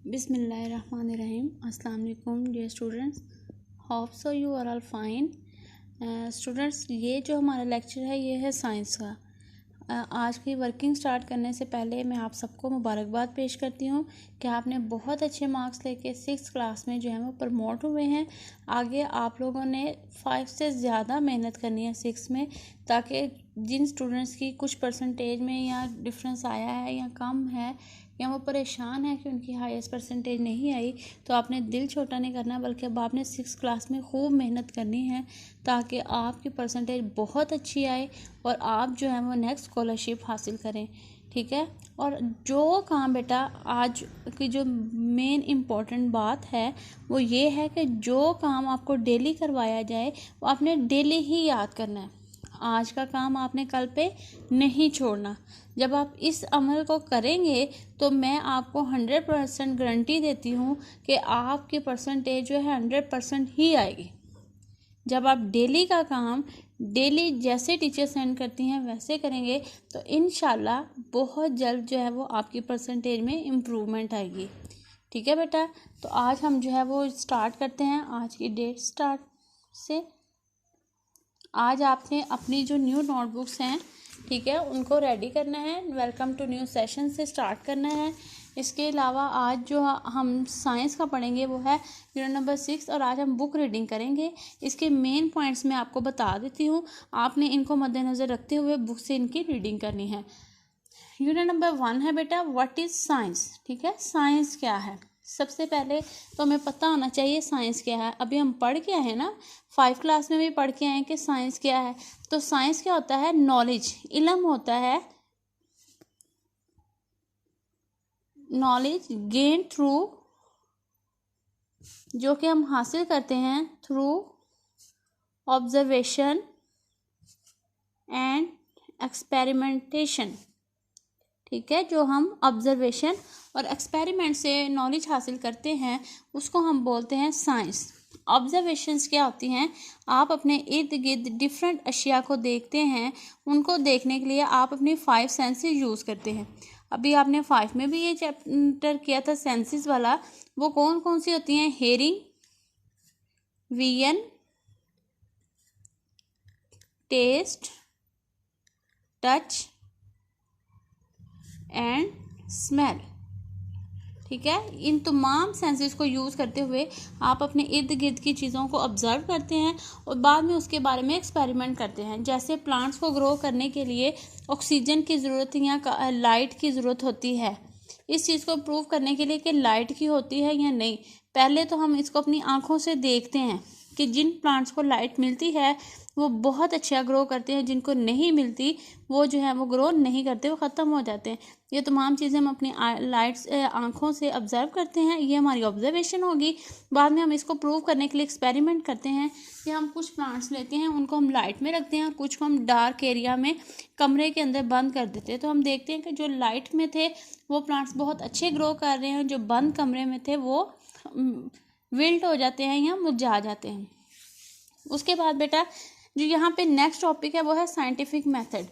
बिस्मिल्लाहिर्रहमानिर्रहीम। अस्सलाम वालेकुम dear students, hope so you are all fine. Students, ये जो हमारा लेक्चर है ये है साइंस का। आज की वर्किंग स्टार्ट करने से पहले मैं आप सबको मुबारकबाद पेश करती हूँ कि आपने बहुत अच्छे मार्क्स लेके 6th क्लास में जो है वो प्रमोट हुए हैं। आगे आप लोगों ने 5 से ज़्यादा मेहनत करनी है 6 में, ताकि जिन स्टूडेंट्स की कुछ परसेंटेज में या डिफरेंस आया है या कम है या वो परेशान है कि उनकी हाईएस्ट परसेंटेज नहीं आई, तो आपने दिल छोटा नहीं करना, बल्कि अब आपने 6th क्लास में खूब मेहनत करनी है ताकि आपकी परसेंटेज बहुत अच्छी आए और आप जो है वो नेक्स्ट स्कॉलरशिप हासिल करें। ठीक है। और जो काम बेटा आज की जो मेन इम्पॉर्टेंट बात है वो ये है कि जो काम आपको डेली करवाया जाए वो आपने डेली ही याद करना है। आज का काम आपने कल पे नहीं छोड़ना। जब आप इस अमल को करेंगे तो मैं आपको 100% गारंटी देती हूँ कि आपकी परसेंटेज जो है 100% ही आएगी। जब आप डेली का काम डेली जैसे टीचर सेंड करती हैं वैसे करेंगे तो इंशाल्लाह बहुत जल्द जो है वो आपकी परसेंटेज में इम्प्रूवमेंट आएगी। ठीक है बेटा, तो आज हम जो है वो स्टार्ट करते हैं आज की डेट स्टार्ट से। आज आपने अपनी जो न्यू नोटबुक्स हैं, ठीक है, उनको रेडी करना है। वेलकम टू न्यू सेशन से स्टार्ट करना है। इसके अलावा आज जो हम साइंस का पढ़ेंगे वो है यूनिट नंबर 6 और आज हम बुक रीडिंग करेंगे। इसके मेन पॉइंट्स मैं आपको बता देती हूँ, आपने इनको मद्देनज़र रखते हुए बुक से इनकी रीडिंग करनी है। यूनिट नंबर 1 है बेटा व्हाट इज़ साइंस। ठीक है, साइंस क्या है। सबसे पहले तो हमें पता होना चाहिए साइंस क्या है। अभी हम पढ़ के आए हैं ना, 5 क्लास में भी पढ़ के आए हैं कि साइंस क्या है। तो साइंस क्या होता है? नॉलेज, इल्म होता है, नॉलेज गेन थ्रू, जो कि हम हासिल करते हैं थ्रू ऑब्जर्वेशन एंड एक्सपेरिमेंटेशन। ठीक है, जो हम ऑब्जर्वेशन और एक्सपेरिमेंट से नॉलेज हासिल करते हैं उसको हम बोलते हैं साइंस। ऑब्जर्वेशंस क्या होती हैं? आप अपने इर्द गिर्द डिफरेंट अशिया को देखते हैं, उनको देखने के लिए आप अपनी 5 सेंसेस यूज़ करते हैं। अभी आपने 5 में भी ये चैप्टर किया था सेंसेस वाला। वो कौन कौन सी होती हैं? Hearing, vision, taste, touch and smell. ठीक है, इन तमाम सेंसेस को यूज़ करते हुए आप अपने इर्द गिर्द की चीज़ों को ऑब्जर्व करते हैं और बाद में उसके बारे में एक्सपेरिमेंट करते हैं। जैसे प्लांट्स को ग्रो करने के लिए ऑक्सीजन की ज़रूरत या लाइट की ज़रूरत होती है। इस चीज़ को प्रूव करने के लिए कि लाइट की होती है या नहीं, पहले तो हम इसको अपनी आँखों से देखते हैं कि जिन प्लांट्स को लाइट मिलती है वो बहुत अच्छा ग्रो करते हैं, जिनको नहीं मिलती वो जो है वो ग्रो नहीं करते, वो ख़त्म हो जाते हैं। ये तमाम चीज़ें हम अपनी लाइट्स आँखों से ऑब्जर्व करते हैं, ये हमारी ऑब्जर्वेशन होगी। बाद में हम इसको प्रूव करने के लिए एक्सपेरिमेंट करते हैं कि हम कुछ प्लांट्स लेते हैं, उनको हम लाइट में रखते हैं और कुछ को हम डार्क एरिया में कमरे के अंदर बंद कर देते हैं। तो हम देखते हैं कि जो लाइट में थे वो प्लांट्स बहुत अच्छे ग्रो कर रहे हैं, जो बंद कमरे में थे वो विल्ट हो जाते हैं या मुरझा जाते हैं। उसके बाद बेटा जो यहाँ पे नेक्स्ट टॉपिक है वो है साइंटिफिक मेथड।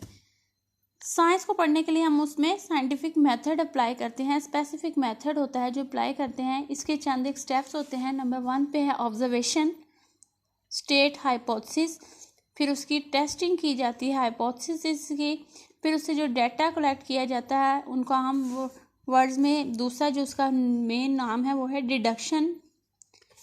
साइंस को पढ़ने के लिए हम उसमें साइंटिफिक मेथड अप्लाई करते हैं। स्पेसिफिक मेथड होता है जो अप्लाई करते हैं, इसके चंद एक स्टेप्स होते हैं। नंबर 1 पे है ऑब्जर्वेशन, स्टेट हाइपोथेसिस, फिर उसकी टेस्टिंग की जाती है हाइपोथेसिस की, फिर उससे जो डाटा कलेक्ट किया जाता है उनको हम वो वर्ड्स में, दूसरा जो उसका मेन नाम है वो है डिडक्शन।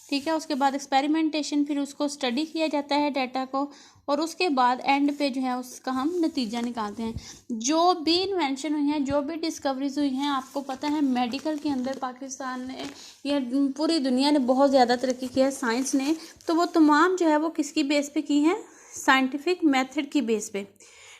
ठीक है, उसके बाद एक्सपेरिमेंटेशन, फिर उसको स्टडी किया जाता है डाटा को, और उसके बाद एंड पे जो है उसका हम नतीजा निकालते हैं। जो भी इन्वेंशन हुई हैं, जो भी डिस्कवरीज हुई हैं, आपको पता है मेडिकल के अंदर पाकिस्तान ने या पूरी दुनिया ने बहुत ज़्यादा तरक्की की है साइंस ने, तो वो तमाम जो है वो किसकी बेस पे की हैं? साइंटिफिक मेथड की बेस पे।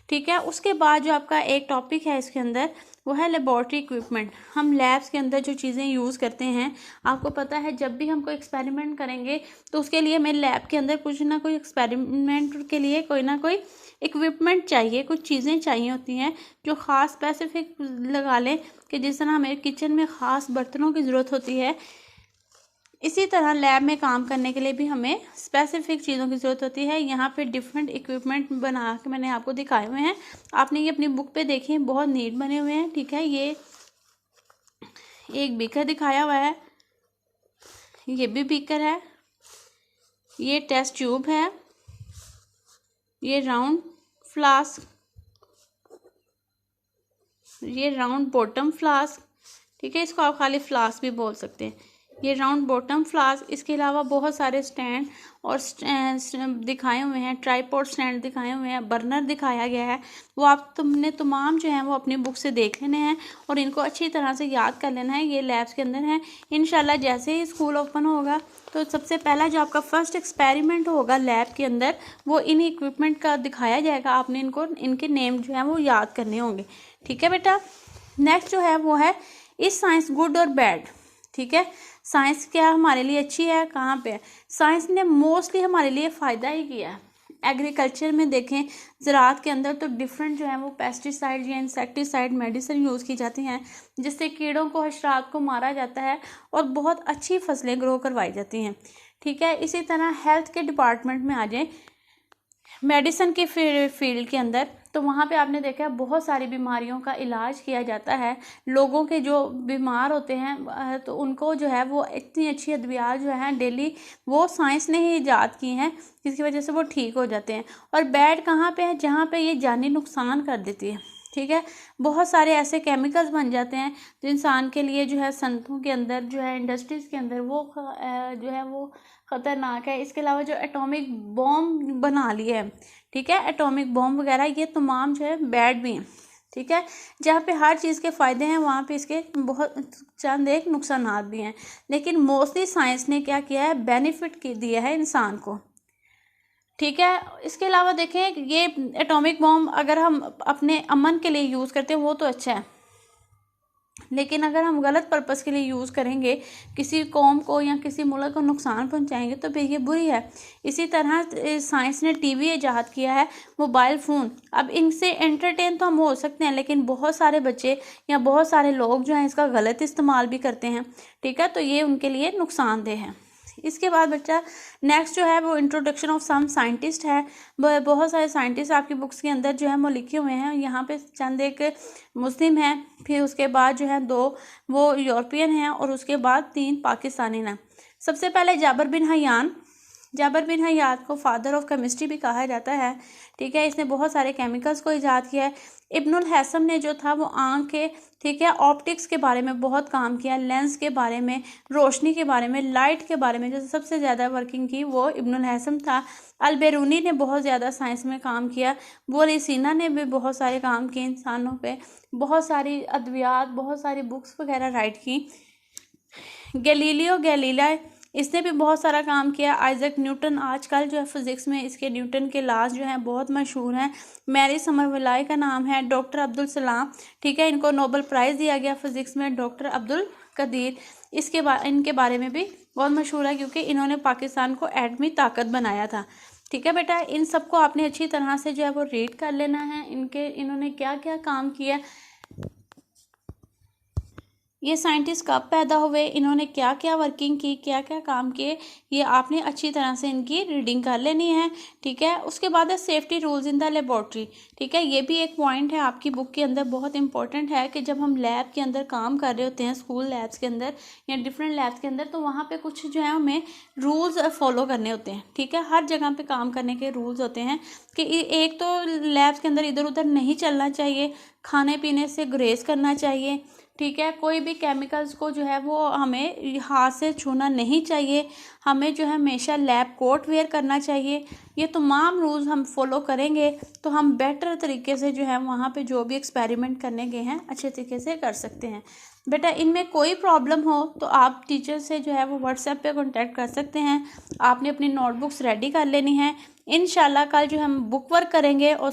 ठीक है, उसके बाद जो आपका एक टॉपिक है इसके अंदर वो है लेबॉर्ट्री इक्विपमेंट। हम लैब्स के अंदर जो चीज़ें यूज़ करते हैं, आपको पता है जब भी हम कोई एक्सपेरिमेंट करेंगे तो उसके लिए हमें लैब के अंदर कुछ ना कोई एक्सपेरिमेंट के लिए कोई ना कोई इक्विपमेंट चाहिए, कुछ चीज़ें चाहिए होती हैं जो ख़ास स्पेसिफिक लगा लें कि जिस तरह हमें किचन में ख़ास बर्तनों की ज़रूरत होती है, इसी तरह लैब में काम करने के लिए भी हमें स्पेसिफिक चीज़ों की ज़रूरत होती है। यहाँ पे डिफरेंट इक्विपमेंट बना के मैंने आपको दिखाए हुए हैं, आपने ये अपनी बुक पे देखे हैं, बहुत नीट बने हुए हैं। ठीक है, एक बीकर दिखाया हुआ है, ये भी बीकर है, ये टेस्ट ट्यूब है, ये राउंड फ्लास्क, ये राउंड बॉटम फ्लास्क, ठीक है, इसको आप खाली फ्लास्क भी बोल सकते हैं। ये राउंड बॉटम फ्लास्क, इसके अलावा बहुत सारे स्टैंड और दिखाए हुए हैं, ट्राइपॉड स्टैंड दिखाए हुए हैं, बर्नर दिखाया गया है। वो आप तुमने तमाम जो है वो अपनी बुक से देख लेने हैं और इनको अच्छी तरह से याद कर लेना है। ये लैब्स के अंदर है। इंशाल्लाह जैसे ही स्कूल ओपन होगा तो सबसे पहला जो आपका फर्स्ट एक्सपेरिमेंट होगा लैब के अंदर, वो इन इक्विपमेंट का दिखाया जाएगा। आपने इनके नेम जो है वो याद करने होंगे, ठीक है बेटा। नेक्स्ट जो है वो है, इस साइंस गुड और बैड, ठीक है। साइंस क्या हमारे लिए अच्छी है, कहाँ पे है? साइंस ने मोस्टली हमारे लिए फ़ायदा ही किया है। एग्रीकल्चर में देखें, ज़राअत के अंदर तो डिफरेंट जो है वो पेस्टिसाइड या इंसेक्टिसाइड मेडिसिन यूज़ की जाती हैं, जिससे कीड़ों को, हशरात को मारा जाता है और बहुत अच्छी फसलें ग्रो करवाई जाती हैं, ठीक है। इसी तरह हेल्थ के डिपार्टमेंट में आ जाए, मेडिसिन के फील्ड के अंदर, तो वहाँ पे आपने देखा है बहुत सारी बीमारियों का इलाज किया जाता है। लोगों के जो बीमार होते हैं तो उनको जो है वो इतनी अच्छी अद्वियात जो है डेली वो साइंस ने ही ईजाद की हैं, जिसकी वजह से वो ठीक हो जाते हैं। और बैड कहाँ पे है? जहाँ पे ये जानी नुकसान कर देती है, ठीक है। बहुत सारे ऐसे केमिकल्स बन जाते हैं जो इंसान के लिए जो है संतों के अंदर जो है, इंडस्ट्रीज़ के अंदर वो जो है वो ख़तरनाक है। इसके अलावा जो एटॉमिक बॉम्ब बना लिए हैं, ठीक है, एटॉमिक बॉम्ब वगैरह, ये तमाम जो है बैड भी हैं, ठीक है। जहाँ पे हर चीज़ के फ़ायदे हैं वहाँ पे इसके बहुत चंद एक नुकसानात भी हैं। लेकिन मोस्टली साइंस ने क्या किया है, बेनिफिट दिया है इंसान को, ठीक है। इसके अलावा देखें, ये एटॉमिक बॉम्ब अगर हम अपने अमन के लिए यूज़ करते हैं वो तो अच्छा है, लेकिन अगर हम गलत पर्पस के लिए यूज़ करेंगे, किसी कौम को या किसी मुल्क को नुकसान पहुंचाएंगे, तो फिर ये बुरी है। इसी तरह साइंस ने टीवी ईजाद किया है, मोबाइल फ़ोन। अब इनसे एंटरटेन तो हम हो सकते हैं, लेकिन बहुत सारे बच्चे या बहुत सारे लोग जो हैं इसका गलत इस्तेमाल भी करते हैं, ठीक है, तो ये उनके लिए नुकसानदेह है। इसके बाद बच्चा नेक्स्ट जो है वो इंट्रोडक्शन ऑफ सम साइंटिस्ट है। बहुत सारे साइंटिस्ट आपकी बुक्स के अंदर जो है वो लिखे हुए हैं। यहाँ पे चंद एक मुस्लिम हैं, फिर उसके बाद जो है 2 वो यूरोपियन हैं और उसके बाद 3 पाकिस्तानी हैं। सबसे पहले Jabir bin Hayyan. Jabir bin Hayyan को फादर ऑफ केमिस्ट्री भी कहा जाता है, ठीक है। इसने बहुत सारे केमिकल्स को ईजाद किया है। इब्नुल हैसम ने जो था वो आँख के, ठीक है, ऑप्टिक्स के बारे में बहुत काम किया, लेंस के बारे में, रोशनी के बारे में, लाइट के बारे में जो सबसे ज़्यादा वर्किंग की वो इब्नुल हैसम था। अलबेरूनी ने बहुत ज़्यादा साइंस में काम किया। बोरिसीना ने भी बहुत सारे काम किए इंसानों पे, बहुत सारी अद्वियात, बहुत सारी बुक्स वगैरह राइट की। गैलीलियो गैलीलाई, इसने भी बहुत सारा काम किया। आइजैक न्यूटन, आजकल जो है फिज़िक्स में इसके न्यूटन के लाज जो हैं बहुत मशहूर हैं। मैरी समरविलाई का नाम है। डॉक्टर अब्दुल सलाम, ठीक है, इनको नोबेल प्राइज़ दिया गया फिज़िक्स में। डॉक्टर अब्दुल कदीर, इनके बारे में भी बहुत मशहूर है क्योंकि इन्होंने पाकिस्तान को एटमी ताकत बनाया था, ठीक है बेटा। इन सबको आपने अच्छी तरह से जो है वो रीड कर लेना है, इन्होंने क्या क्या काम किया, ये साइंटिस्ट कब पैदा हुए, इन्होंने क्या क्या वर्किंग की, क्या क्या काम किए, ये आपने अच्छी तरह से इनकी रीडिंग कर लेनी है, ठीक है। उसके बाद है safety rules in the laboratory, ठीक है। ये भी एक पॉइंट है आपकी बुक के अंदर, बहुत इंपॉर्टेंट है कि जब हम लैब के अंदर काम कर रहे होते हैं, स्कूल लैब्स के अंदर या डिफरेंट लैब्स के अंदर, तो वहाँ पर कुछ जो है हमें रूल्स फॉलो करने होते हैं, ठीक है। हर जगह पर काम करने के रूल्स होते हैं कि एक तो लैब्स के अंदर इधर उधर नहीं चलना चाहिए, खाने पीने से गुरेज करना चाहिए, ठीक है। कोई भी केमिकल्स को जो है वो हमें हाथ से छूना नहीं चाहिए, हमें जो है हमेशा लैब कोट वेयर करना चाहिए। ये तमाम रूल्स हम फॉलो करेंगे तो हम बेटर तरीके से जो है वहाँ पे जो भी एक्सपेरिमेंट करने गए हैं अच्छे तरीके से कर सकते हैं। बेटा इनमें कोई प्रॉब्लम हो तो आप टीचर से जो है वो व्हाट्सएप पे कांटेक्ट कर सकते हैं। आपने अपनी नोटबुक्स रेडी कर लेनी है। इंशाल्लाह कल जो हम बुक वर्क करेंगे और